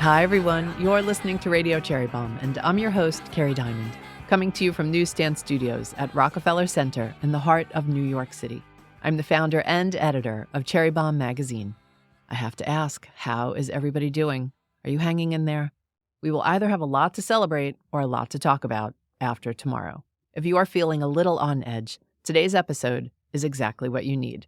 Hi, everyone. You're listening to Radio Cherry Bombe, and I'm your host, Kerry Diamond, coming to you from Newsstand Studios at Rockefeller Center in the heart of New York City. I'm the founder and editor of Cherry Bombe magazine. I have to ask, how is everybody doing? Are you hanging in there? We will either have a lot to celebrate or a lot to talk about after tomorrow. If you are feeling a little on edge, today's episode is exactly what you need.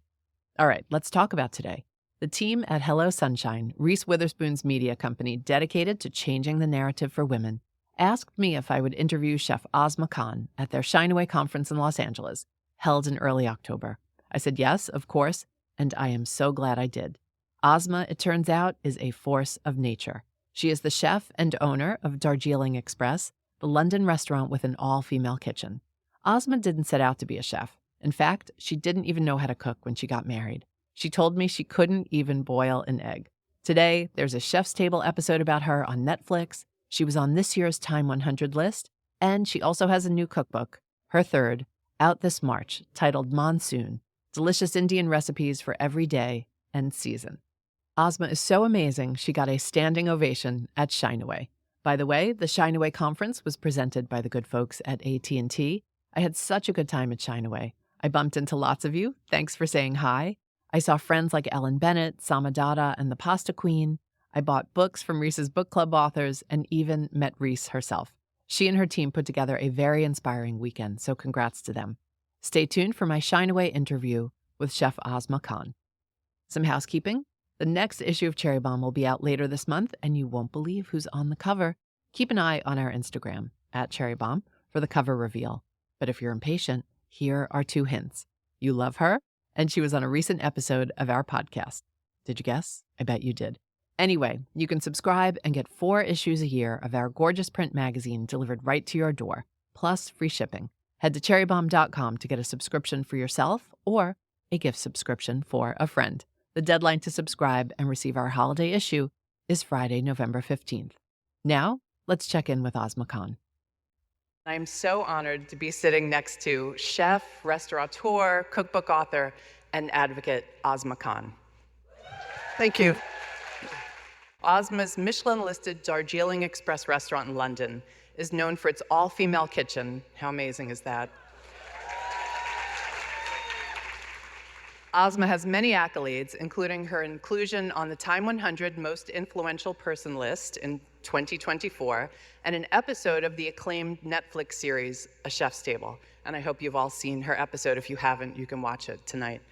All right, let's talk about today. The team at Hello Sunshine, Reese Witherspoon's media company dedicated to changing the narrative for women, asked me if I would interview Chef Asma Khan at their Shine Away conference in Los Angeles, held in early October. I said yes, of course, and I am so glad I did. Asma, it turns out, is a force of nature. She is the chef and owner of Darjeeling Express, the London restaurant with an all-female kitchen. Asma didn't set out to be a chef. In fact, she didn't even know how to cook when she got married. She told me she couldn't even boil an egg. Today, there's a Chef's Table episode about her on Netflix. She was on this year's Time 100 list, and she also has a new cookbook, her third, out this March, titled Monsoon, Delicious Indian Recipes for Every Day and Season. Asma is so amazing, she got a standing ovation at Shine Away. By the way, the Shine Away conference was presented by the good folks at AT&T. I had such a good time at Shine Away. I bumped into lots of you. Thanks for saying hi. I saw friends like Ellen Bennett, Sama Dada, and the Pasta Queen. I bought books from Reese's book club authors and even met Reese herself. She and her team put together a very inspiring weekend, so congrats to them. Stay tuned for my Shine Away interview with Chef Asma Khan. Some housekeeping. The next issue of Cherry Bombe will be out later this month, and you won't believe who's on the cover. Keep an eye on our Instagram, @CherryBombe, for the cover reveal. But if you're impatient, here are 2 hints. You love her, and she was on a recent episode of our podcast. Did you guess? I bet you did. Anyway, you can subscribe and get 4 issues a year of our gorgeous print magazine delivered right to your door, plus free shipping. Head to cherrybombe.com to get a subscription for yourself or a gift subscription for a friend. The deadline to subscribe and receive our holiday issue is Friday, November 15th. Now, let's check in with Asma Khan. I'm so honored to be sitting next to chef, restaurateur, cookbook author, and advocate Asma Khan. Thank you. Asma's Michelin-listed Darjeeling Express restaurant in London is known for its all-female kitchen. How amazing is that? Asma has many accolades, including her inclusion on the Time 100 Most Influential Person list in 2024, and an episode of the acclaimed Netflix series, A Chef's Table. And I hope you've all seen her episode. If you haven't, you can watch it tonight.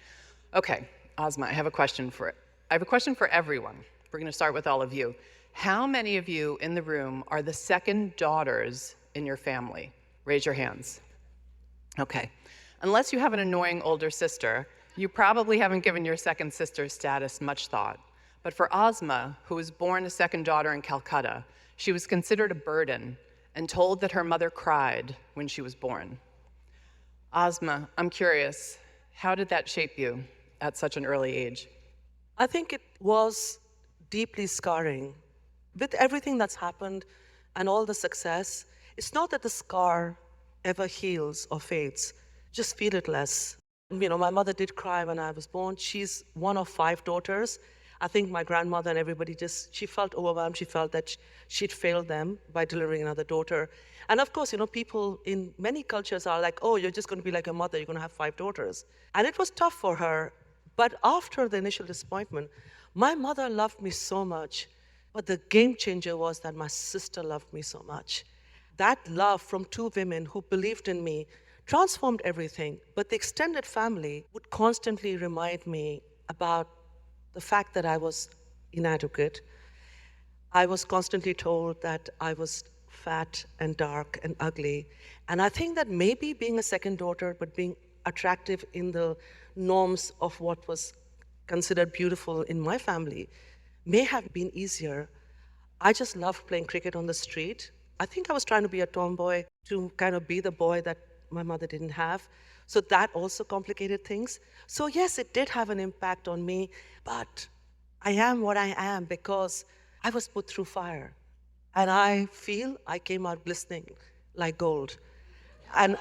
Okay, Asma, I have a question for everyone. We're going to start with all of you. How many of you in the room are the second daughters in your family? Raise your hands. Okay. Unless you have an annoying older sister, you probably haven't given your second sister's status much thought. But for Asma, who was born a second daughter in Calcutta, she was considered a burden and told that her mother cried when she was born. Asma, I'm curious, how did that shape you at such an early age? I think it was deeply scarring. With everything that's happened and all the success, it's not that the scar ever heals or fades, just feel it less. You know, my mother did cry when I was born. She's one of 5 daughters. I think my grandmother and everybody she felt overwhelmed. She felt that she'd failed them by delivering another daughter. And of course, you know, people in many cultures are like, oh, you're just going to be like your mother. You're going to have 5 daughters. And it was tough for her. But after the initial disappointment, my mother loved me so much. But the game changer was that my sister loved me so much. That love from 2 women who believed in me transformed everything. But the extended family would constantly remind me about the fact that I was inadequate. I was constantly told that I was fat and dark and ugly. And I think that maybe being a second daughter, but being attractive in the norms of what was considered beautiful in my family, may have been easier. I just loved playing cricket on the street. I think I was trying to be a tomboy to kind of be the boy that my mother didn't have. So that also complicated things. So yes, it did have an impact on me, but I am what I am because I was put through fire. And I feel I came out glistening like gold. And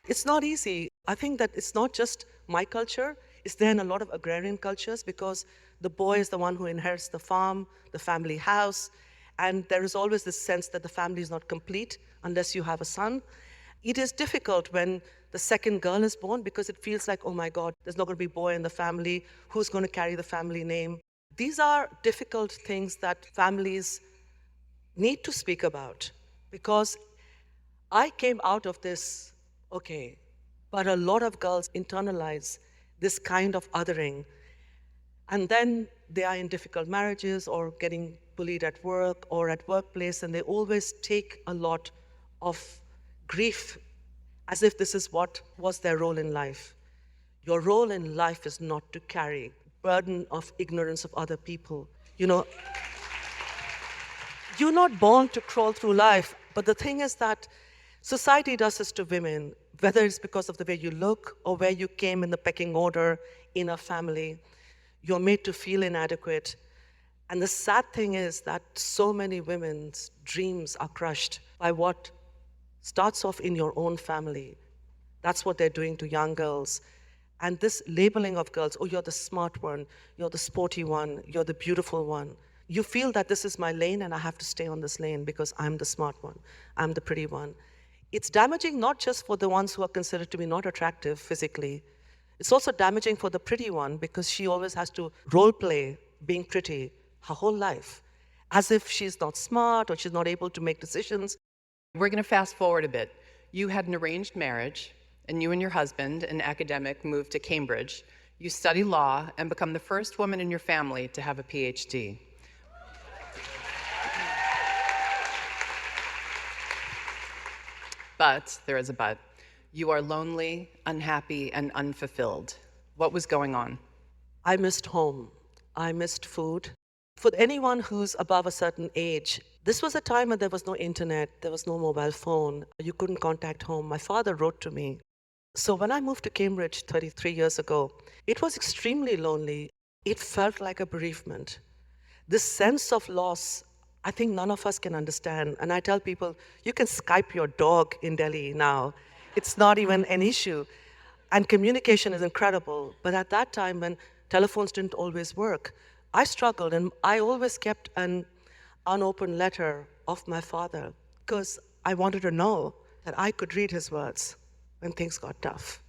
it's not easy. I think that it's not just my culture, It's there in a lot of agrarian cultures because the boy is the one who inherits the farm, the family house, and there is always this sense that the family is not complete unless you have a son. It is difficult when the second girl is born because it feels like, oh my God, there's not going to be a boy in the family. Who's going to carry the family name? These are difficult things that families need to speak about because I came out of this, okay, but a lot of girls internalize this kind of othering. And then they are in difficult marriages or getting bullied at work or at workplace, and they always take a lot of grief as if this is what was their role in life. Your role in life is not to carry burden of ignorance of other people. You know, you're not born to crawl through life, but the thing is that society does this to women, whether it's because of the way you look or where you came in the pecking order in a family. You're made to feel inadequate. And the sad thing is that so many women's dreams are crushed by what starts off in your own family. That's what they're doing to young girls. And this labeling of girls, oh, you're the smart one, you're the sporty one, you're the beautiful one. You feel that this is my lane and I have to stay on this lane because I'm the smart one, I'm the pretty one. It's damaging not just for the ones who are considered to be not attractive physically. It's also damaging for the pretty one because she always has to role play being pretty her whole life, as if she's not smart or she's not able to make decisions. We're going to fast forward a bit. You had an arranged marriage, and you and your husband, an academic, moved to Cambridge. You study law and become the first woman in your family to have a PhD. But, there is a but, you are lonely, unhappy, and unfulfilled. What was going on? I missed home. I missed food. For anyone who's above a certain age, this was a time when there was no internet, there was no mobile phone, you couldn't contact home. My father wrote to me. So when I moved to Cambridge 33 years ago, it was extremely lonely. It felt like a bereavement. This sense of loss, I think none of us can understand. And I tell people, you can Skype your dog in Delhi now. It's not even an issue. And communication is incredible. But at that time, when telephones didn't always work, I struggled, and I always kept an unopened letter of my father because I wanted to know that I could read his words when things got tough.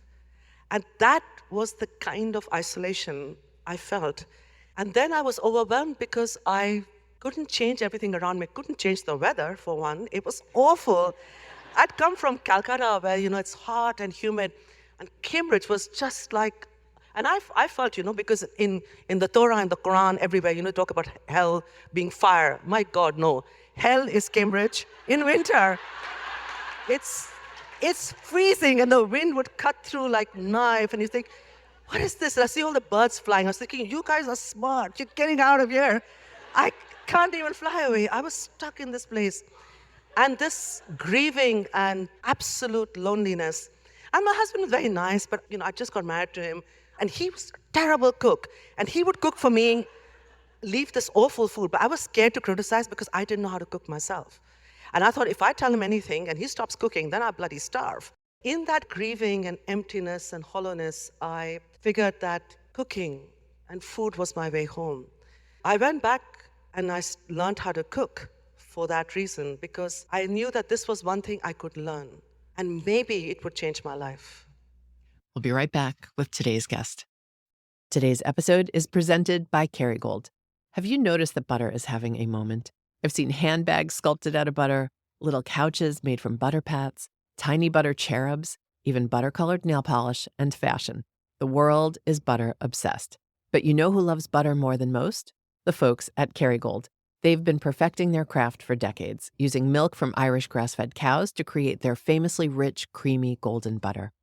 And that was the kind of isolation I felt. And then I was overwhelmed because I couldn't change everything around me. Couldn't change the weather, for one. It was awful. I'd come from Calcutta where, it's hot and humid, and Cambridge was just like. And I felt, because in the Torah and the Quran, everywhere, talk about hell being fire. My God, no. Hell is Cambridge in winter. It's freezing, and the wind would cut through like knife, and you think, what is this? And I see all the birds flying. I was thinking, you guys are smart. You're getting out of here. I can't even fly away. I was stuck in this place. And this grieving and absolute loneliness. And my husband was very nice, but, I just got married to him. And he was a terrible cook. And he would cook for me, leave this awful food. But I was scared to criticize because I didn't know how to cook myself. And I thought, if I tell him anything and he stops cooking, then I bloody starve. In that grieving and emptiness and hollowness, I figured that cooking and food was my way home. I went back and I learned how to cook for that reason, because I knew that this was one thing I could learn. And maybe it would change my life. We'll be right back with today's guest. Today's episode is presented by Kerrygold. Have you noticed that butter is having a moment? I've seen handbags sculpted out of butter, little couches made from butter pats, tiny butter cherubs, even butter-colored nail polish and fashion. The world is butter obsessed. But you know who loves butter more than most? The folks at Kerrygold. They've been perfecting their craft for decades, using milk from Irish grass-fed cows to create their famously rich, creamy, golden butter.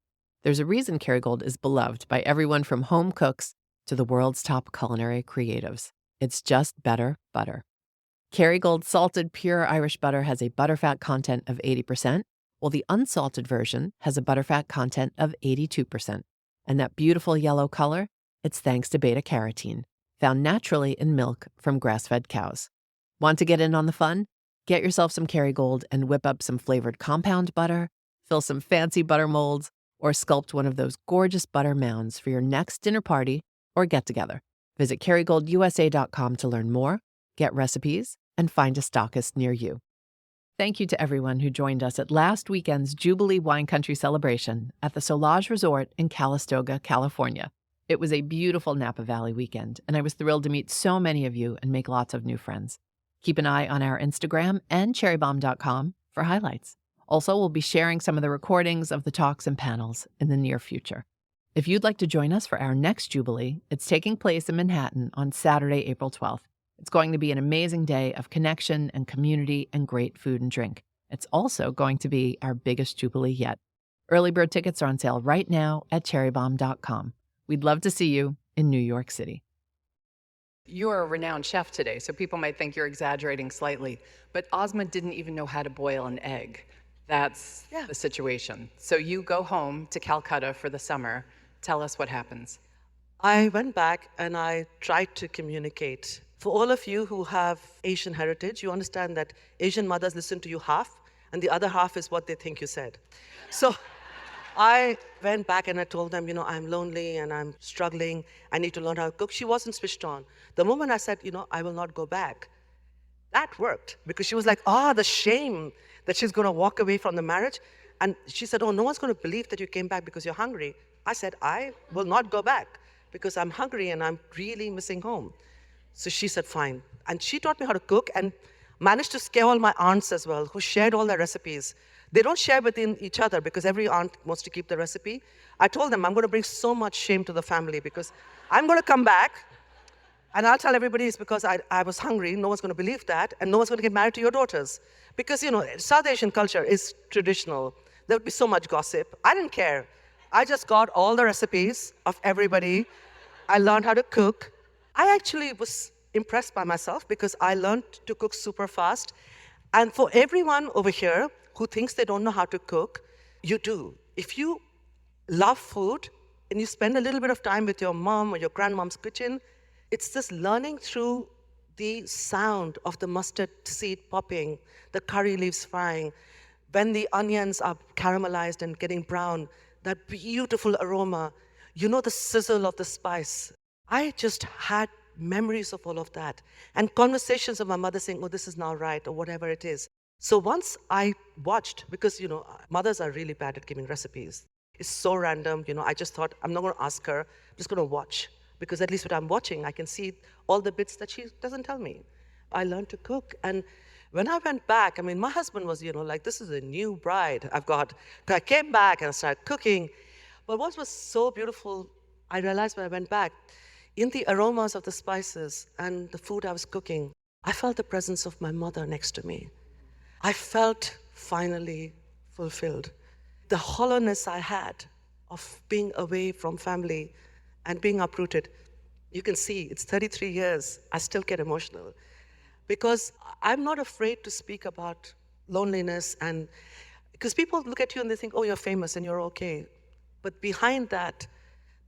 There's a reason Kerrygold is beloved by everyone from home cooks to the world's top culinary creatives. It's just better butter. Kerrygold salted pure Irish butter has a butterfat content of 80%, while the unsalted version has a butterfat content of 82%. And that beautiful yellow color, it's thanks to beta-carotene, found naturally in milk from grass-fed cows. Want to get in on the fun? Get yourself some Kerrygold and whip up some flavored compound butter, fill some fancy butter molds, or sculpt one of those gorgeous butter mounds for your next dinner party or get-together. Visit KerryGoldUSA.com to learn more, get recipes, and find a stockist near you. Thank you to everyone who joined us at last weekend's Jubilee Wine Country celebration at the Solage Resort in Calistoga, California. It was a beautiful Napa Valley weekend, and I was thrilled to meet so many of you and make lots of new friends. Keep an eye on our Instagram and cherrybombe.com for highlights. Also, we'll be sharing some of the recordings of the talks and panels in the near future. If you'd like to join us for our next Jubilee, it's taking place in Manhattan on Saturday, April 12th. It's going to be an amazing day of connection and community and great food and drink. It's also going to be our biggest Jubilee yet. Early bird tickets are on sale right now at cherrybombe.com. We'd love to see you in New York City. You're a renowned chef today, so people might think you're exaggerating slightly, but Asma didn't even know how to boil an egg. That's the situation. So you go home to Calcutta for the summer. Tell us what happens. I went back and I tried to communicate. For all of you who have Asian heritage, you understand that Asian mothers listen to you half, and the other half is what they think you said. So I went back and I told them, I'm lonely and I'm struggling. I need to learn how to cook. She wasn't switched on. The moment I said, I will not go back, that worked, because she was like, the shame that she's going to walk away from the marriage. And she said, no one's going to believe that you came back because you're hungry. I said, I will not go back because I'm hungry and I'm really missing home. So she said, fine. And she taught me how to cook and managed to scare all my aunts as well, who shared all their recipes. They don't share within each other because every aunt wants to keep the recipe. I told them, I'm going to bring so much shame to the family because I'm going to come back and I'll tell everybody it's because I was hungry. No one's going to believe that, and no one's going to get married to your daughters. Because, South Asian culture is traditional. There would be so much gossip. I didn't care. I just got all the recipes of everybody. I learned how to cook. I actually was impressed by myself because I learned to cook super fast. And for everyone over here who thinks they don't know how to cook, you do. If you love food and you spend a little bit of time with your mom or your grandmom's kitchen, it's just learning through the sound of the mustard seed popping, the curry leaves frying, when the onions are caramelized and getting brown, that beautiful aroma, the sizzle of the spice. I just had memories of all of that and conversations of my mother saying, this is now right, or whatever it is. So once I watched, because, mothers are really bad at giving recipes. It's so random, I just thought, I'm not going to ask her, I'm just going to watch. Because at least what I'm watching, I can see all the bits that she doesn't tell me. I learned to cook. And when I went back, my husband was, this is a new bride I came back and I started cooking. But what was so beautiful, I realized when I went back, in the aromas of the spices and the food I was cooking, I felt the presence of my mother next to me. I felt finally fulfilled. The hollowness I had of being away from family and being uprooted, you can see, it's 33 years, I still get emotional. Because I'm not afraid to speak about loneliness, and because people look at you and they think, you're famous and you're okay. But behind that,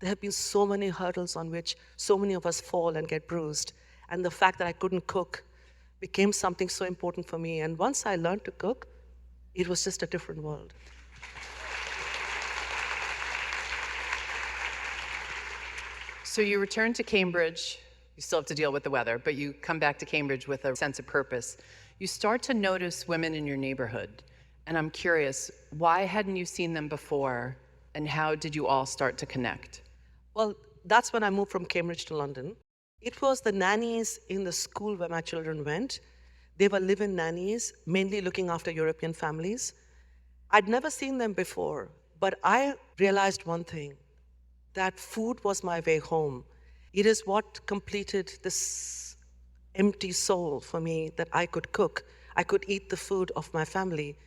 there have been so many hurdles on which so many of us fall and get bruised. And the fact that I couldn't cook became something so important for me. And once I learned to cook, it was just a different world. So you return to Cambridge. You still have to deal with the weather, but you come back to Cambridge with a sense of purpose. You start to notice women in your neighborhood. And I'm curious, why hadn't you seen them before? And how did you all start to connect? Well, that's when I moved from Cambridge to London. It was the nannies in the school where my children went. They were live-in nannies, mainly looking after European families. I'd never seen them before, but I realized one thing, that food was my way home. It is what completed this empty soul for me, that I could cook. I could eat the food of my family.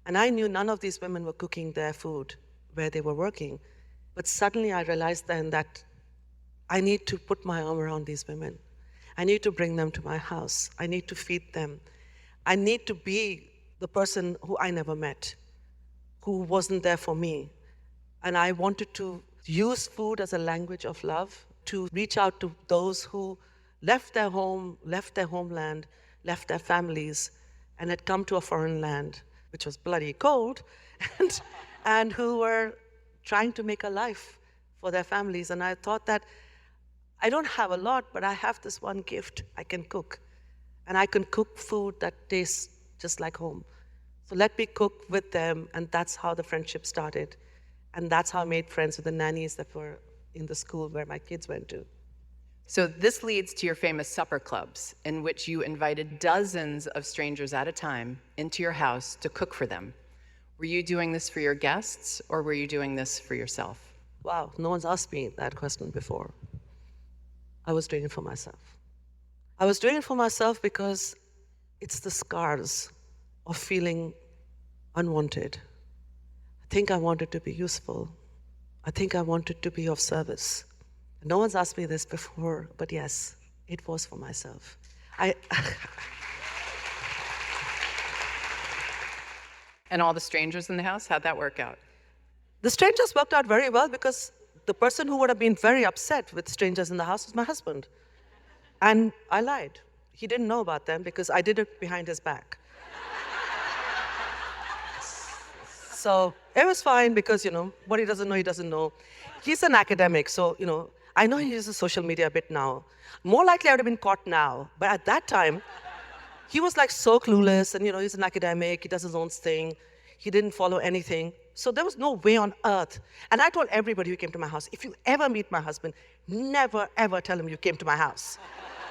And I knew none of these women were cooking their food where they were working. But suddenly I realized then that I need to put my arm around these women. I need to bring them to my house. I need to feed them. I need to be the person who I never met, who wasn't there for me. And I wanted to use food as a language of love, to reach out to those who left their home, left their homeland, left their families, and had come to a foreign land, which was bloody cold, and who were trying to make a life for their families. And I thought that I don't have a lot, but I have this one gift. I can cook. And I can cook food that tastes just like home. So let me cook with them, and that's how the friendship started. And that's how I made friends with the nannies that were in the school where my kids went to. So this leads to your famous supper clubs, in which you invited dozens of strangers at a time into your house to cook for them. Were you doing this for your guests, or were you doing this for yourself? Wow, no one's asked me that question before. I was doing it for myself. I was doing it for myself because it's the scars of feeling unwanted. I think I wanted to be useful. I think I wanted to be of service. No one's asked me this before, but yes, it was for myself. And all the strangers in the house, how'd that work out? The strangers worked out very well because the person who would have been very upset with strangers in the house was my husband. And I lied. He didn't know about them because I did it behind his back. So it was fine because, what he doesn't know, he doesn't know. He's an academic, so, I know he uses social media a bit now. More likely I would have been caught now. But at that time, he was like so clueless and, he's an academic, he does his own thing. He didn't follow anything. So there was no way on earth. And I told everybody who came to my house, if you ever meet my husband, never, ever tell him you came to my house.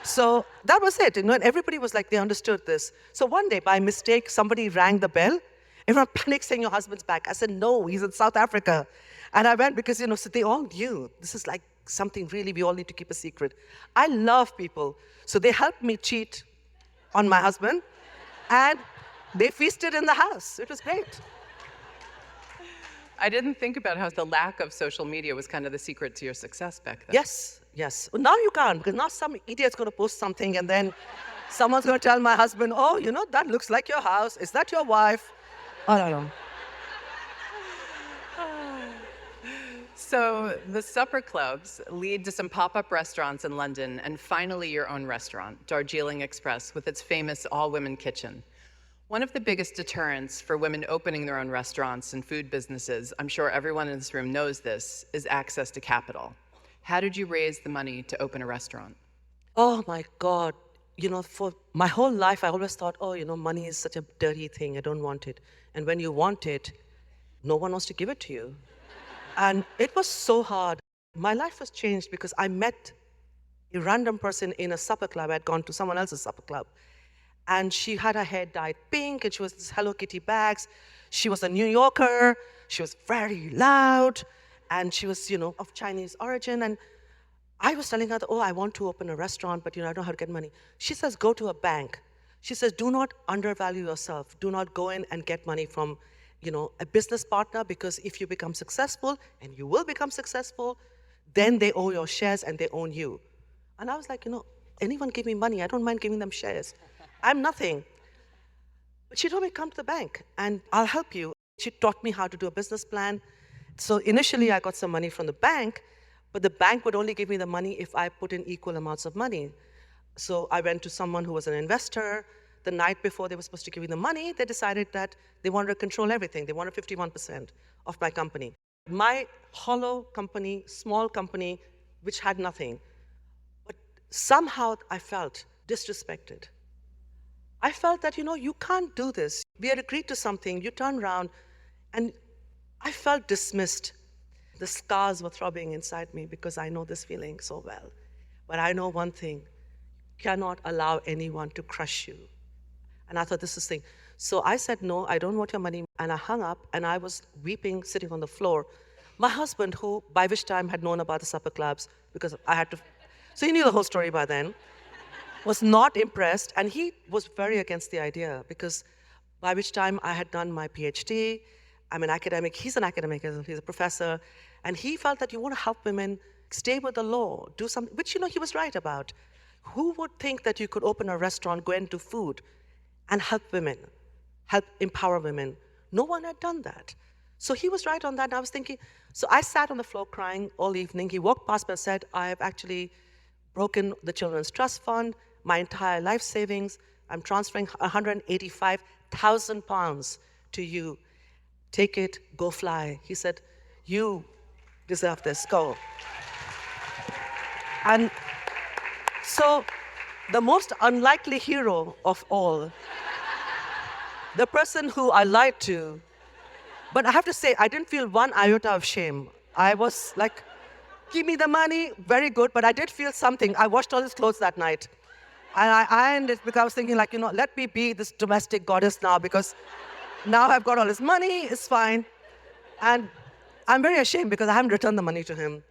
So that was it, and everybody was like, they understood this. So one day, by mistake, somebody rang the bell. Everyone panicked saying, your husband's back. I said, no, he's in South Africa. And I went because, so they all knew. This is like something really we all need to keep a secret. I love people. So they helped me cheat on my husband. And they feasted in the house. It was great. I didn't think about how the lack of social media was kind of the secret to your success back then. Yes. Well, now you can't, because now some idiot's going to post something and then someone's going to tell my husband, oh, that looks like your house. Is that your wife? I don't know. So the supper clubs lead to some pop-up restaurants in London and finally your own restaurant, Darjeeling Express, with its famous all-women kitchen. One of the biggest deterrents for women opening their own restaurants and food businesses, I'm sure everyone in this room knows this, is access to capital. How did you raise the money to open a restaurant? Oh my God. For my whole life, I always thought, money is such a dirty thing. I don't want it. And when you want it, no one wants to give it to you. And it was so hard. My life was changed because I met a random person in a supper club. I had gone to someone else's supper club. And she had her hair dyed pink, and she was this Hello Kitty bags. She was a New Yorker. She was very loud. And she was, of Chinese origin. And I was telling her, I want to open a restaurant, but, I don't know how to get money. She says, go to a bank. She says, do not undervalue yourself. Do not go in and get money from, a business partner, because if you become successful, and you will become successful, then they owe your shares and they own you. And I was like, anyone give me money, I don't mind giving them shares. I'm nothing. But she told me, come to the bank and I'll help you. She taught me how to do a business plan. So initially I got some money from the bank, but the bank would only give me the money if I put in equal amounts of money. So I went to someone who was an investor. The night before they were supposed to give me the money, they decided that they wanted to control everything. They wanted 51% of my company. My hollow company, small company, which had nothing. But somehow I felt disrespected. I felt that, you can't do this. We had agreed to something, you turn around, and I felt dismissed. The scars were throbbing inside me because I know this feeling so well. But I know one thing, you cannot allow anyone to crush you. And I thought, this is the thing. So I said, no, I don't want your money. And I hung up, and I was weeping, sitting on the floor. My husband, who by which time had known about the supper clubs, because I had to, so he knew the whole story by then, was not impressed, and he was very against the idea, because by which time I had done my PhD, I'm an academic, he's an academic, he's a professor, and he felt that you want to help women stay with the law, do something, which he was right about. Who would think that you could open a restaurant, go into food, and help women, help empower women? No one had done that. So he was right on that, and I was thinking, so I sat on the floor crying all evening. He walked past me and said, I have actually broken the Children's Trust Fund, my entire life savings. I'm transferring 185,000 pounds to you. Take it, go fly. He said, you deserve this. Go. And so, the most unlikely hero of all, the person who I lied to, but I have to say, I didn't feel one iota of shame. I was like, give me the money, very good, but I did feel something. I washed all his clothes that night. And I ironed it because I was thinking, like, let me be this domestic goddess now, because now I've got all his money, it's fine. And I'm very ashamed because I haven't returned the money to him.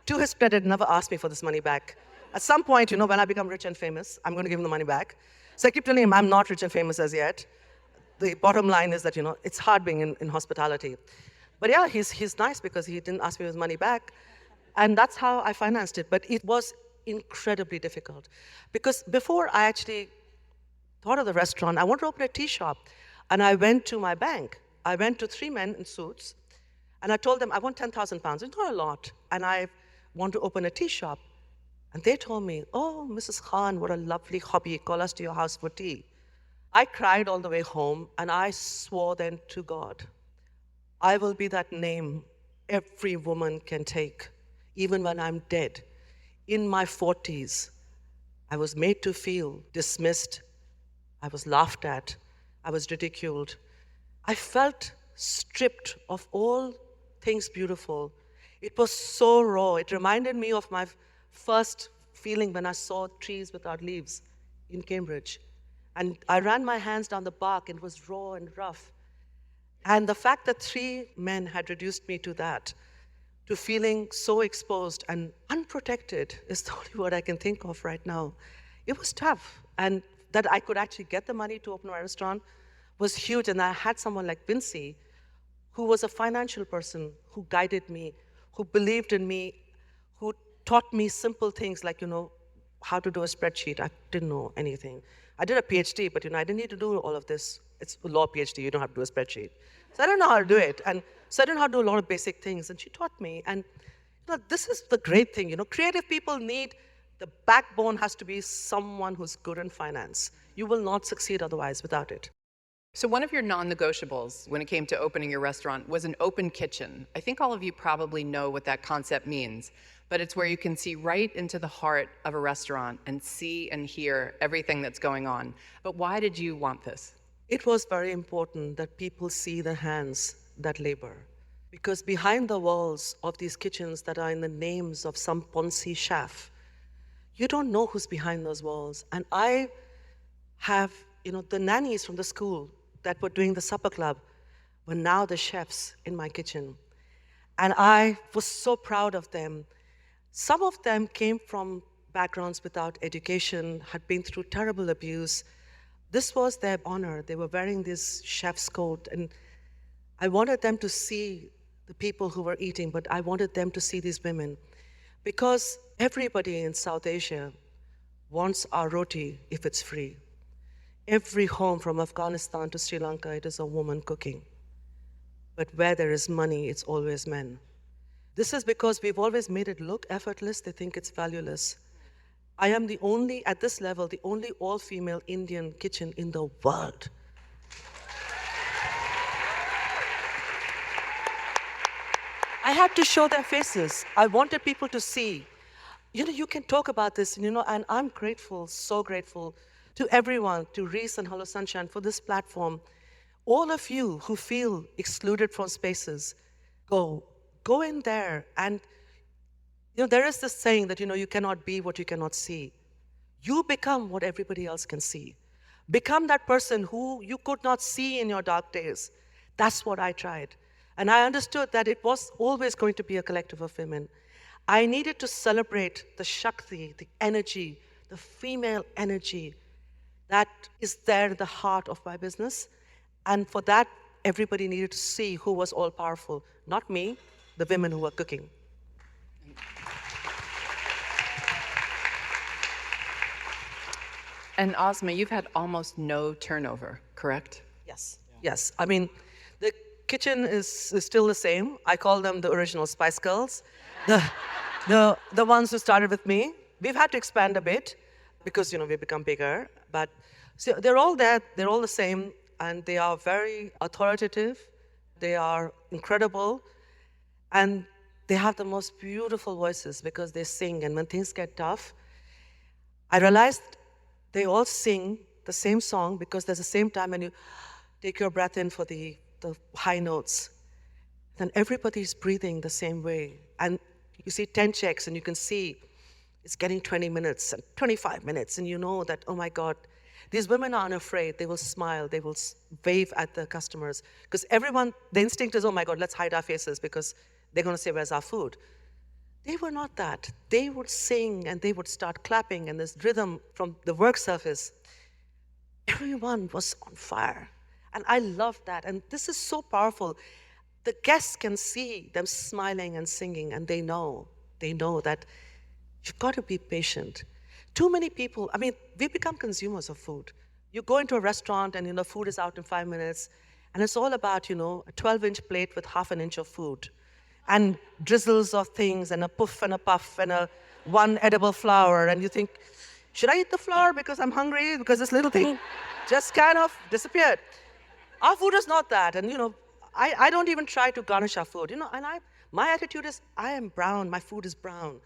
To his credit, never asked me for this money back. At some point, when I become rich and famous, I'm going to give him the money back. So I keep telling him I'm not rich and famous as yet. The bottom line is that, it's hard being in hospitality. But yeah, he's nice because he didn't ask me his money back. And that's how I financed it. But it was incredibly difficult. Because before I actually thought of the restaurant, I wanted to open a tea shop. And I went to my bank. I went to 3 men in suits. And I told them, I want 10,000 pounds. It's not a lot. And I want to open a tea shop. And they told me, oh, Mrs. Khan, what a lovely hobby. Call us to your house for tea. I cried all the way home, and I swore then to God, I will be that name every woman can take, even when I'm dead. In my 40s, I was made to feel dismissed. I was laughed at. I was ridiculed. I felt stripped of all things beautiful. It was so raw. It reminded me of my first feeling when I saw trees without leaves in Cambridge. And I ran my hands down the bark, and it was raw and rough. And the fact that 3 men had reduced me to that, to feeling so exposed and unprotected, is the only word I can think of right now. It was tough. And that I could actually get the money to open my restaurant was huge. And I had someone like Vinci, who was a financial person, who guided me, who believed in me, who taught me simple things like, how to do a spreadsheet. I didn't know anything. I did a PhD, but I didn't need to do all of this. It's a law PhD, you don't have to do a spreadsheet. So I don't know how to do it. And so I didn't know how to do a lot of basic things. And she taught me. And this is the great thing. Creative people need, the backbone has to be someone who's good in finance. You will not succeed otherwise without it. So one of your non-negotiables when it came to opening your restaurant was an open kitchen. I think all of you probably know what that concept means, but it's where you can see right into the heart of a restaurant and see and hear everything that's going on. But why did you want this? It was very important that people see the hands that labor. Because behind the walls of these kitchens that are in the names of some Ponzi chef, you don't know who's behind those walls. And I have, the nannies from the school that were doing the supper club were now the chefs in my kitchen. And I was so proud of them. Some of them came from backgrounds without education, had been through terrible abuse. This was their honor. They were wearing this chef's coat. And I wanted them to see the people who were eating, but I wanted them to see these women. Because everybody in South Asia wants our roti if it's free. Every home from Afghanistan to Sri Lanka, it is a woman cooking. But where there is money, it's always men. This is because we've always made it look effortless. They think it's valueless. I am the only, at this level, the only all-female Indian kitchen in the world. I had to show their faces. I wanted people to see. You can talk about this, and I'm grateful, so grateful to everyone, to Reese and Hello Sunshine for this platform. All of you who feel excluded from spaces, go in there. And there is this saying that you cannot be what you cannot see. You become what everybody else can see. Become that person who you could not see in your dark days. That's what I tried. And I understood that it was always going to be a collective of women. I needed to celebrate the Shakti, the energy, the female energy that is there in the heart of my business. And for that, everybody needed to see who was all-powerful. Not me, the women who were cooking. And Asma, you've had almost no turnover, correct? Yes, yes. I mean, the kitchen is still the same. I call them the original Spice Girls. The ones who started with me. We've had to expand a bit because, we've become bigger. But so they're all there, they're all the same, and they are very authoritative. They are incredible. And They have the most beautiful voices because they sing, and when things get tough, I realized they all sing the same song because there's the same time when you take your breath in for the high notes, then everybody's breathing the same way. And you see 10 checks and you can see it's getting 20 minutes and 25 minutes, and you know that, oh my God, these women are unafraid. They will smile, they will wave at the customers. Because everyone, the instinct is, oh my God, let's hide our faces because they're going to say, where's our food? They were not that. They would sing and they would start clapping, and this rhythm from the work surface. Everyone was on fire. And I love that. And this is so powerful. The guests can see them smiling and singing, and they know that you've got to be patient. Too many people, I mean, we become consumers of food. You go into a restaurant and, food is out in 5 minutes, and it's all about, a 12-inch plate with half an inch of food, and drizzles of things, and a puff and a puff, and one edible flower, and you think, should I eat the flower because I'm hungry? Because this little thing just kind of disappeared. Our food is not that, and I don't even try to garnish our food, and my attitude is, I am brown, my food is brown.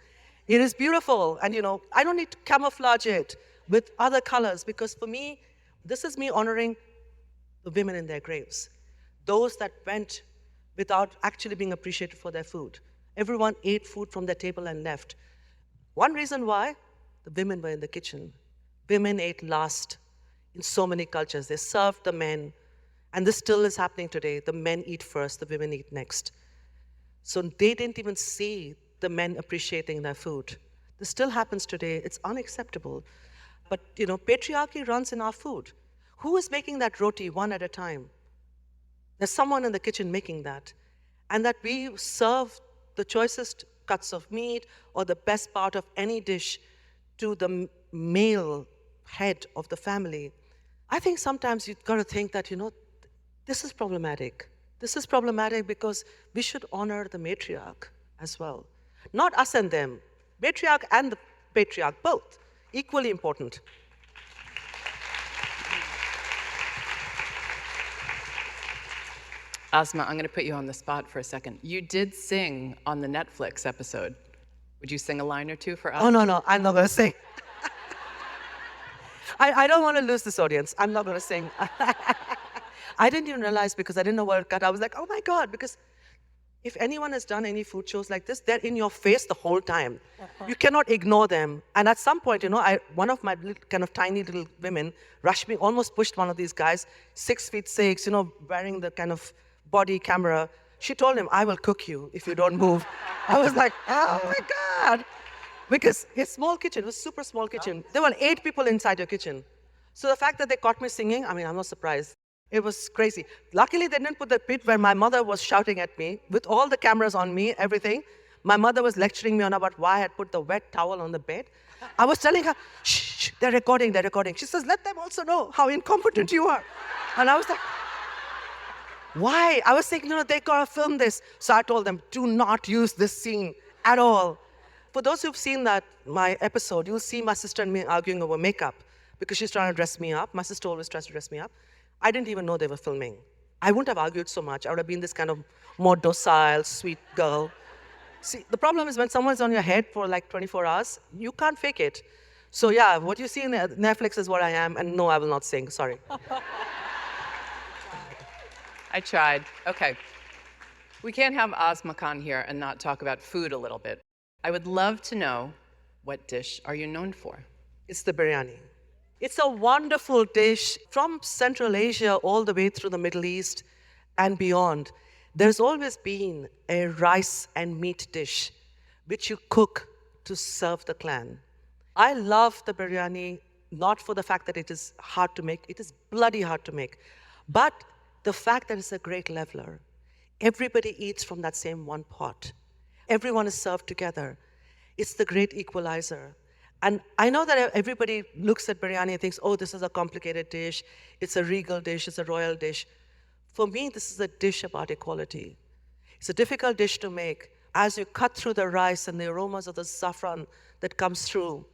It is beautiful, and I don't need to camouflage it with other colors, because for me, this is me honoring the women in their graves, those that went without actually being appreciated for their food. Everyone ate food from their table and left. One reason why, the women were in the kitchen. Women ate last in so many cultures. They served the men, and this still is happening today. The men eat first, the women eat next. So they didn't even see the men appreciating their food. This still happens today. It's unacceptable. But, patriarchy runs in our food. Who is making that roti one at a time? There's someone in the kitchen making that. And that we serve the choicest cuts of meat or the best part of any dish to the male head of the family. I think sometimes you've got to think that, this is problematic. This is problematic because we should honor the matriarch as well. Not us and them. Matriarch and the patriarch, both, equally important. Asma, I'm going to put you on the spot for a second. You did sing on the Netflix episode. Would you sing a line or two for us? Oh, no, I'm not going to sing. I don't want to lose this audience. I'm not going to sing. I didn't even realize, because I didn't know what cut. I was like, oh my God, because if anyone has done any food shows like this, they're in your face the whole time. You cannot ignore them. And at some point, one of my kind of tiny little women rushed me, almost pushed one of these guys, 6'6", wearing the kind of body camera. She told him, I will cook you if you don't move. I was like, oh my God. Because his small kitchen, it was super small kitchen. There were 8 people inside your kitchen. So the fact that they caught me singing, I'm not surprised. It was crazy. Luckily, they didn't put the pit where my mother was shouting at me, with all the cameras on me, everything. My mother was lecturing me on about why I had put the wet towel on the bed. I was telling her, shh, they're recording. She says, let them also know how incompetent you are. And I was like, why? I was saying, they gotta film this. So I told them, do not use this scene at all. For those who've seen my episode, you'll see my sister and me arguing over makeup because she's trying to dress me up. My sister always tries to dress me up. I didn't even know they were filming. I wouldn't have argued so much. I would have been this kind of more docile, sweet girl. See, the problem is when someone's on your head for like 24 hours, you can't fake it. So yeah, what you see in Netflix is what I am, and no, I will not sing, sorry. I tried. Okay. We can't have Asma Khan here and not talk about food a little bit. I would love to know, what dish are you known for? It's the biryani. It's a wonderful dish from Central Asia all the way through the Middle East and beyond. There's always been a rice and meat dish which you cook to serve the clan. I love the biryani, not for the fact that it is hard to make. It is bloody hard to make. But the fact that it's a great leveler. Everybody eats from that same one pot. Everyone is served together. It's the great equalizer. And I know that everybody looks at biryani and thinks, oh, this is a complicated dish. It's a regal dish. It's a royal dish. For me, this is a dish about equality. It's a difficult dish to make. As you cut through the rice and the aromas of the saffron that comes through,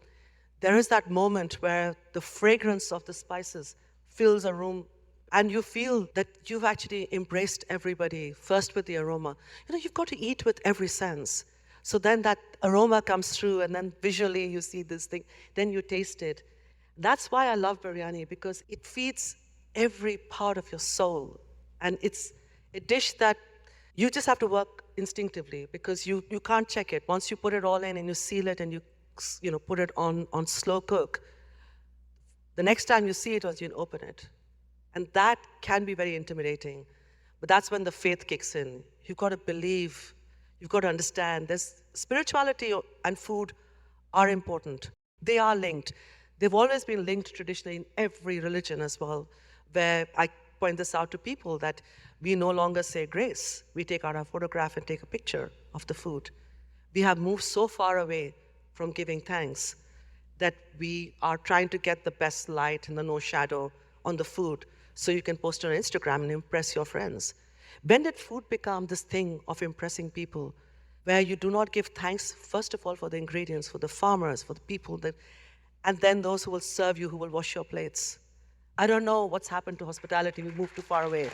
there is that moment where the fragrance of the spices fills a room And you feel that you've actually embraced everybody, first with the aroma. You've got to eat with every sense. So then that aroma comes through, and then visually you see this thing, then you taste it. That's why I love biryani, because it feeds every part of your soul. And it's a dish that you just have to work instinctively, because you can't check it. Once you put it all in and you seal it and you put it on slow cook, the next time you see it, you open it. And that can be very intimidating. But that's when the faith kicks in. You've got to believe, you've got to understand. Spirituality and food are important. They are linked. They've always been linked traditionally in every religion as well, where I point this out to people that we no longer say grace. We take out our photograph and take a picture of the food. We have moved so far away from giving thanks that we are trying to get the best light and the no shadow on the food so you can post it on Instagram and impress your friends. When did food become this thing of impressing people, where you do not give thanks, first of all, for the ingredients, for the farmers, for the people, and then those who will serve you, who will wash your plates? I don't know what's happened to hospitality. We've moved too far away.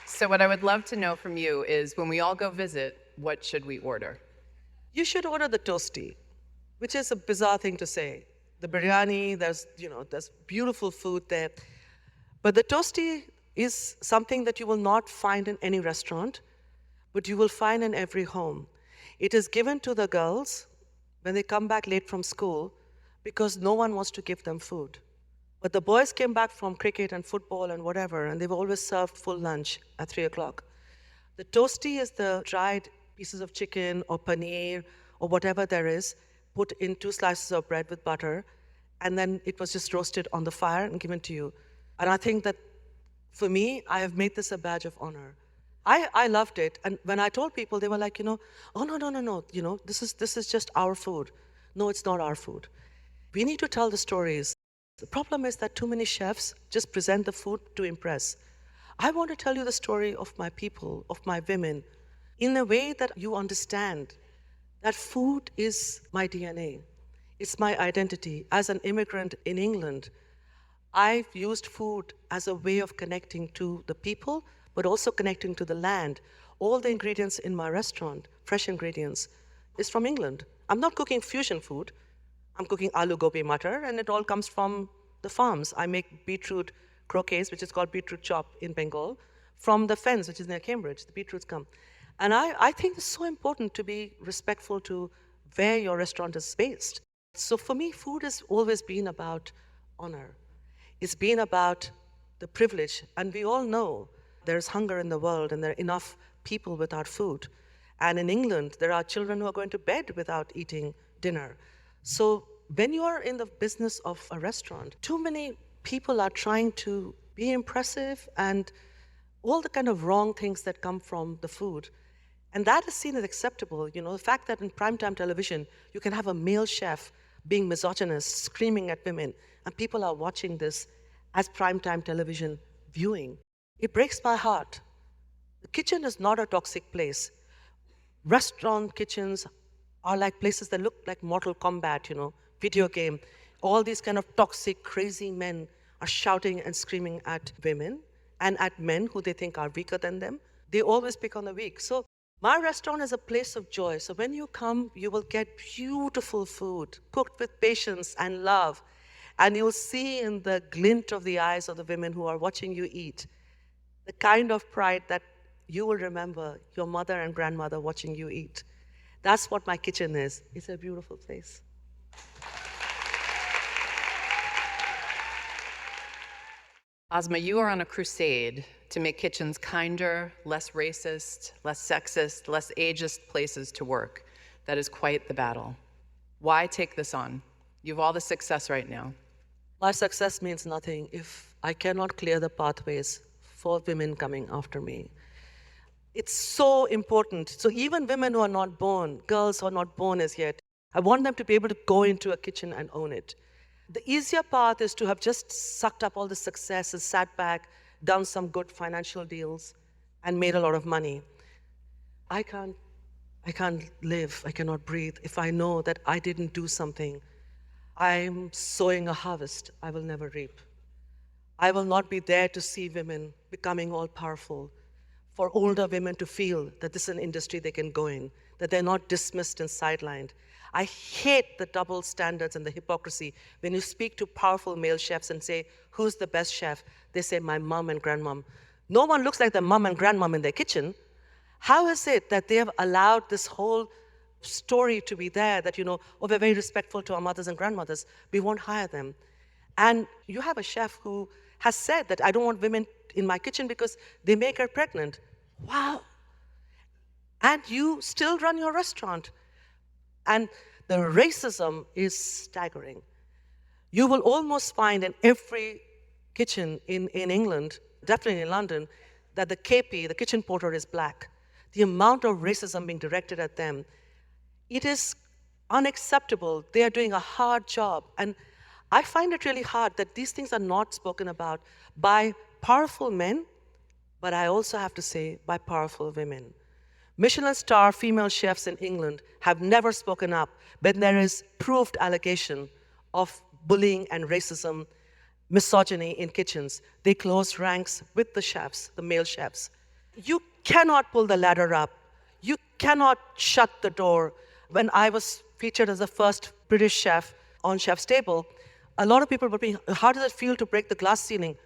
So what I would love to know from you is, when we all go visit, what should we order? You should order the toasty, which is a bizarre thing to say. The biryani, there's beautiful food there. But the toasty is something that you will not find in any restaurant, but you will find in every home. It is given to the girls when they come back late from school, because no one wants to give them food. But the boys came back from cricket and football and whatever, and they've always served full lunch at 3 o'clock. The toasty is the dried pieces of chicken or paneer or whatever there is, put in 2 slices of bread with butter, and then it was just roasted on the fire and given to you. And I think that, for me, I have made this a badge of honor. I loved it, and when I told people, they were like, oh, no, this is just our food. No, it's not our food. We need to tell the stories. The problem is that too many chefs just present the food to impress. I want to tell you the story of my people, of my women, in a way that you understand that food is my DNA. It's my identity. As an immigrant in England, I've used food as a way of connecting to the people, but also connecting to the land. All the ingredients in my restaurant, fresh ingredients, is from England. I'm not cooking fusion food. I'm cooking aloo gobi matar, and it all comes from the farms. I make beetroot croquettes, which is called beetroot chop in Bengal, from the Fens, which is near Cambridge. The beetroots come. And I think it's so important to be respectful to where your restaurant is based. So for me, food has always been about honor. It's been about the privilege. And we all know there's hunger in the world, and there are enough people without food. And in England, there are children who are going to bed without eating dinner. So when you are in the business of a restaurant, too many people are trying to be impressive and all the kind of wrong things that come from the food. And that is seen as acceptable. The fact that in primetime television, you can have a male chef being misogynist, screaming at women, and people are watching this as primetime television viewing. It breaks my heart. The kitchen is not a toxic place. Restaurant kitchens are like places that look like Mortal Kombat, video game. All these kind of toxic, crazy men are shouting and screaming at women and at men who they think are weaker than them. They always pick on the weak. So my restaurant is a place of joy. So when you come, you will get beautiful food, cooked with patience and love. And you'll see in the glint of the eyes of the women who are watching you eat, the kind of pride that you will remember your mother and grandmother watching you eat. That's what my kitchen is. It's a beautiful place. Asma, you are on a crusade to make kitchens kinder, less racist, less sexist, less ageist places to work. That is quite the battle. Why take this on? You have all the success right now. My success means nothing if I cannot clear the pathways for women coming after me. It's so important. So even women who are not born, girls who are not born as yet, I want them to be able to go into a kitchen and own it. The easier path is to have just sucked up all the success and sat back, done some good financial deals, and made a lot of money. I can't live, I cannot breathe if I know that I didn't do something. I'm sowing a harvest I will never reap. I will not be there to see women becoming all powerful, for older women to feel that this is an industry they can go in, that they're not dismissed and sidelined. I hate the double standards and the hypocrisy. When you speak to powerful male chefs and say, who's the best chef? They say, my mom and grandmom. No one looks like their mom and grandmom in their kitchen. How is it that they have allowed this whole story to be there that, oh, we're very respectful to our mothers and grandmothers, we won't hire them? And you have a chef who has said that I don't want women in my kitchen because they make her pregnant. Wow. And you still run your restaurant. And the racism is staggering. You will almost find in every kitchen in England, definitely in London, that the KP, the kitchen porter, is black. The amount of racism being directed at them, it is unacceptable. They are doing a hard job. And I find it really hard that these things are not spoken about by powerful men, but I also have to say by powerful women. Michelin star female chefs in England have never spoken up when there is proved allegation of bullying and racism, misogyny in kitchens. They close ranks with the chefs, the male chefs. You cannot pull the ladder up. You cannot shut the door. When I was featured as the first British chef on Chef's Table, a lot of people were being, how does it feel to break the glass ceiling?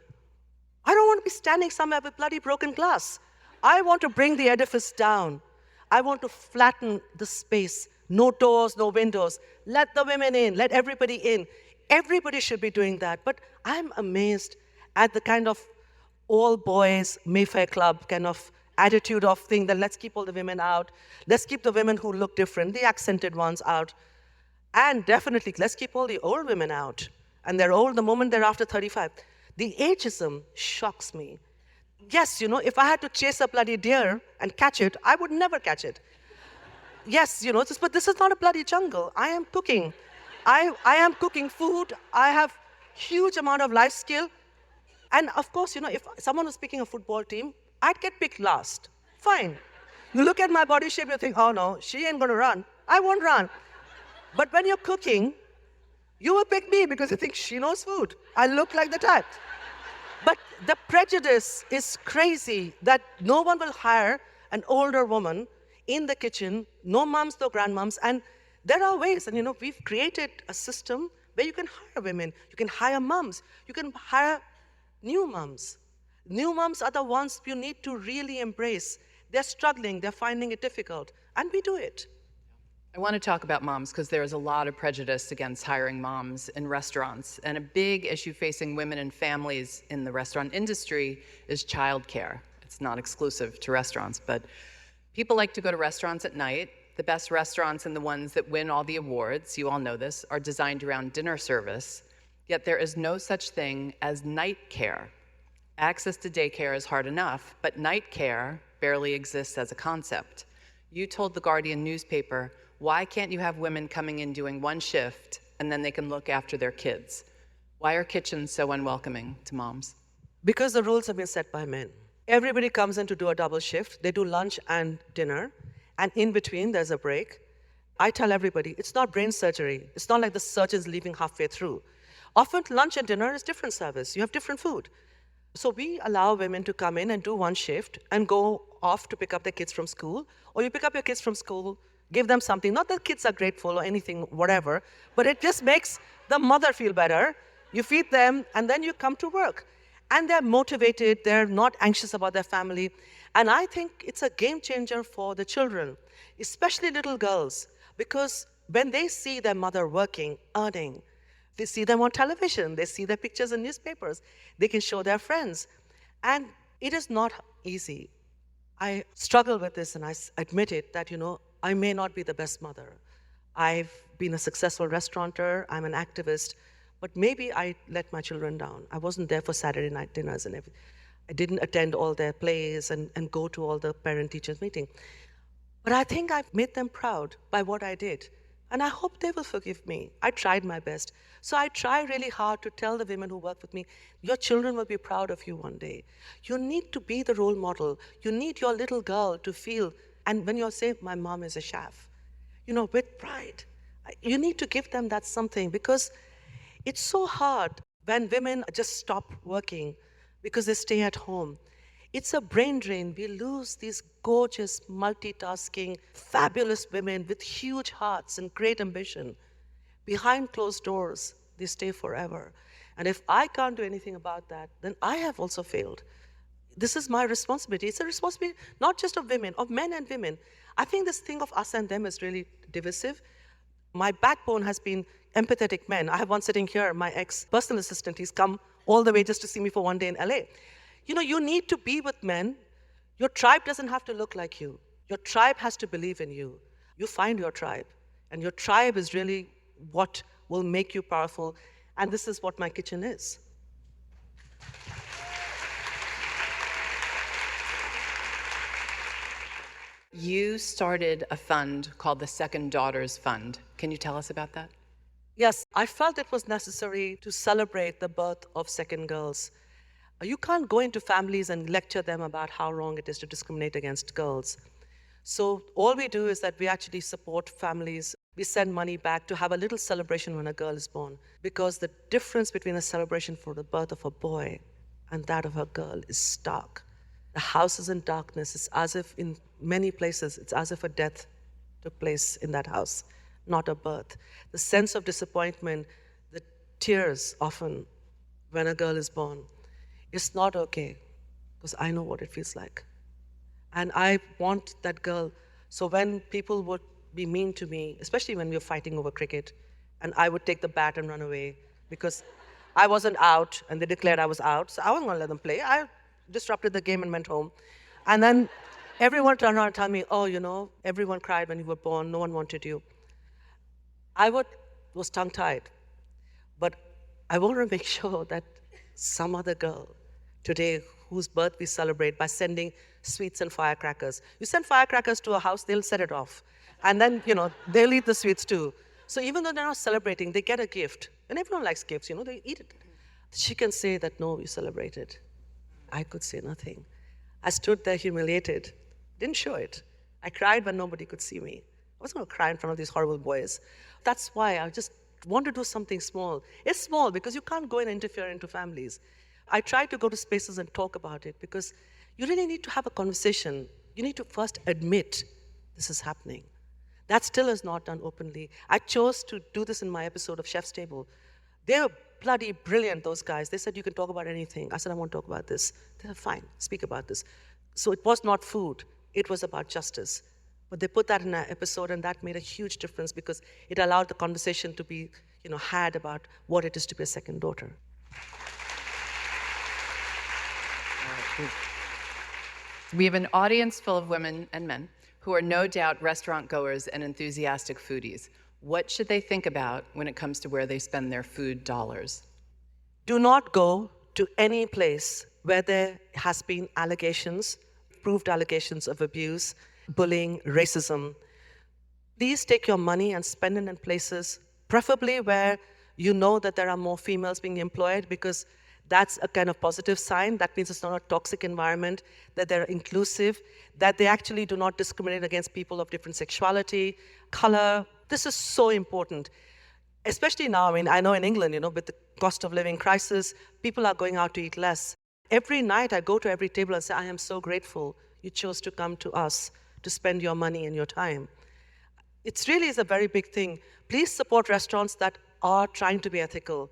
I don't want to be standing somewhere with bloody broken glass. I want to bring the edifice down. I want to flatten the space. No doors, no windows. Let the women in, let everybody in. Everybody should be doing that. But I'm amazed at the kind of all boys Mayfair Club kind of attitude of thing that let's keep all the women out. Let's keep the women who look different, the accented ones out. And definitely, let's keep all the old women out. And they're old the moment they're after 35. The ageism shocks me. Yes, if I had to chase a bloody deer and catch it, I would never catch it. Yes, but this is not a bloody jungle. I am cooking. I am cooking food. I have huge amount of life skill. And of course, if someone was picking a football team, I'd get picked last. Fine. You look at my body shape, you think, oh no, she ain't gonna run. I won't run. But when you're cooking, you will pick me because you think she knows food. I look like the type. But the prejudice is crazy that no one will hire an older woman in the kitchen, no moms, no grandmoms. And there are ways, and we've created a system where you can hire women, you can hire moms, you can hire new moms. New moms are the ones you need to really embrace. They're struggling, they're finding it difficult, and we do it. I want to talk about moms because there is a lot of prejudice against hiring moms in restaurants. And a big issue facing women and families in the restaurant industry is childcare. It's not exclusive to restaurants, but people like to go to restaurants at night. The best restaurants and the ones that win all the awards, you all know this, are designed around dinner service. Yet there is no such thing as night care. Access to daycare is hard enough, but night care barely exists as a concept. You told the Guardian newspaper, why can't you have women coming in doing one shift and then they can look after their kids? Why are kitchens so unwelcoming to moms? Because the rules have been set by men. Everybody comes in to do a double shift. They do lunch and dinner, and in between there's a break. I tell everybody, it's not brain surgery. It's not like the surgeon's leaving halfway through. Often lunch and dinner is different service. You have different food. So we allow women to come in and do one shift and go off to pick up their kids from school, or you pick up your kids from school, give them something. Not that kids are grateful or anything, whatever, but it just makes the mother feel better. You feed them, and then you come to work. And they're motivated, they're not anxious about their family. And I think it's a game changer for the children, especially little girls, because when they see their mother working, earning, they see them on television, they see their pictures in newspapers, they can show their friends. And it is not easy. I struggle with this, and I admit it, that, I may not be the best mother. I've been a successful restaurateur, I'm an activist, but maybe I let my children down. I wasn't there for Saturday night dinners and everything. I didn't attend all their plays and go to all the parent-teachers meeting. But I think I've made them proud by what I did. And I hope they will forgive me. I tried my best. So I try really hard to tell the women who work with me, your children will be proud of you one day. You need to be the role model. You need your little girl to feel, and when you say, my mom is a chef, with pride. You need to give them that something, because it's so hard when women just stop working because they stay at home. It's a brain drain. We lose these gorgeous, multitasking, fabulous women with huge hearts and great ambition. Behind closed doors, they stay forever. And if I can't do anything about that, then I have also failed. This is my responsibility. It's a responsibility not just of women, of men and women. I think this thing of us and them is really divisive. My backbone has been empathetic men. I have one sitting here, my ex-personal assistant. He's come all the way just to see me for one day in LA. You need to be with men. Your tribe doesn't have to look like you. Your tribe has to believe in you. You find your tribe. And your tribe is really what will make you powerful. And this is what my kitchen is. You started a fund called the Second Daughters Fund. Can you tell us about that? Yes, I felt it was necessary to celebrate the birth of second girls. You can't go into families and lecture them about how wrong it is to discriminate against girls. So all we do is that we actually support families. We send money back to have a little celebration when a girl is born, because the difference between a celebration for the birth of a boy and that of a girl is stark. The house is in darkness. It's as if in many places, it's as if a death took place in that house, not a birth. The sense of disappointment, the tears often when a girl is born, it's not okay, because I know what it feels like. And I want that girl, so when people would be mean to me, especially when we were fighting over cricket, and I would take the bat and run away because I wasn't out and they declared I was out, so I wasn't gonna let them play. I disrupted the game and went home. And then everyone turned around and told me, oh, everyone cried when you were born, no one wanted you. I was tongue-tied, but I want to make sure that some other girl today whose birth we celebrate by sending sweets and firecrackers. You send firecrackers to a house, they'll set it off. And then, they'll eat the sweets too. So even though they're not celebrating, they get a gift. And everyone likes gifts, they eat it. She can say that, no, we celebrated. I could say nothing. I stood there humiliated, didn't show it. I cried when nobody could see me. I wasn't going to cry in front of these horrible boys. That's why I just want to do something small. It's small because you can't go and interfere into families. I try to go to spaces and talk about it because you really need to have a conversation. You need to first admit this is happening. That still is not done openly. I chose to do this in my episode of Chef's Table. They're bloody brilliant, those guys. They said, you can talk about anything. I said, I want to talk about this. They said, fine, speak about this. So it was not food. It was about justice. But they put that in an episode, and that made a huge difference because it allowed the conversation to be, had about what it is to be a second daughter. We have an audience full of women and men who are no doubt restaurant goers and enthusiastic foodies. What should they think about when it comes to where they spend their food dollars? Do not go to any place where there has been allegations, proved allegations of abuse, bullying, racism. Please take your money and spend it in places, preferably where you know that there are more females being employed, because that's a kind of positive sign. That means it's not a toxic environment, that they're inclusive, that they actually do not discriminate against people of different sexuality, color. This is so important, especially now. I know in England, with the cost of living crisis, people are going out to eat less. Every night I go to every table and say, I am so grateful you chose to come to us to spend your money and your time. It really is a very big thing. Please support restaurants that are trying to be ethical.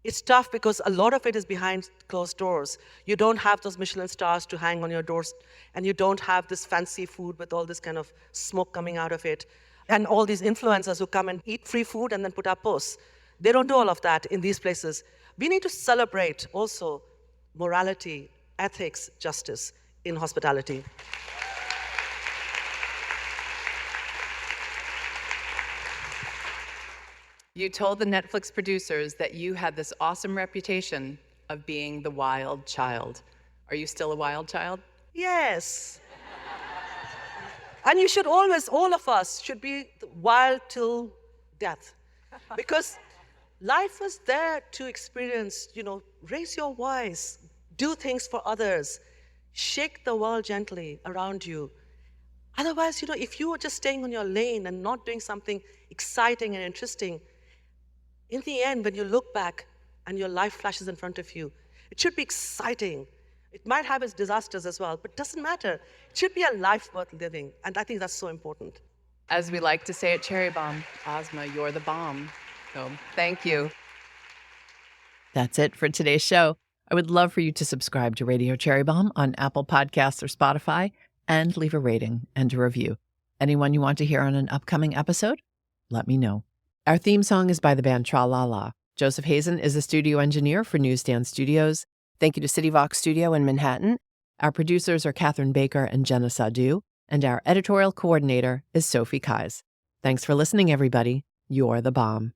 It's tough because a lot of it is behind closed doors. You don't have those Michelin stars to hang on your doors, and you don't have this fancy food with all this kind of smoke coming out of it. And all these influencers who come and eat free food and then put up posts. They don't do all of that in these places. We need to celebrate also morality, ethics, justice in hospitality. You told the Netflix producers that you had this awesome reputation of being the wild child. Are you still a wild child? Yes. And you should always, all of us, should be wild till death. Because life is there to experience, raise your voice, do things for others, shake the world gently around you. Otherwise, if you were just staying on your lane and not doing something exciting and interesting, in the end, when you look back and your life flashes in front of you, it should be exciting. It might have its disasters as well, but it doesn't matter. It should be a life worth living, and I think that's so important. As we like to say at Cherry Bombe, Asma, you're the bomb. So thank you. That's it for today's show. I would love for you to subscribe to Radio Cherry Bombe on Apple Podcasts or Spotify and leave a rating and a review. Anyone you want to hear on an upcoming episode? Let me know. Our theme song is by the band Tra La La. Joseph Hazen is the studio engineer for Newsstand Studios. Thank you to City Vox Studio in Manhattan. Our producers are Catherine Baker and Jenna Sadu, and our editorial coordinator is Sophie Kais. Thanks for listening, everybody. You're the bomb.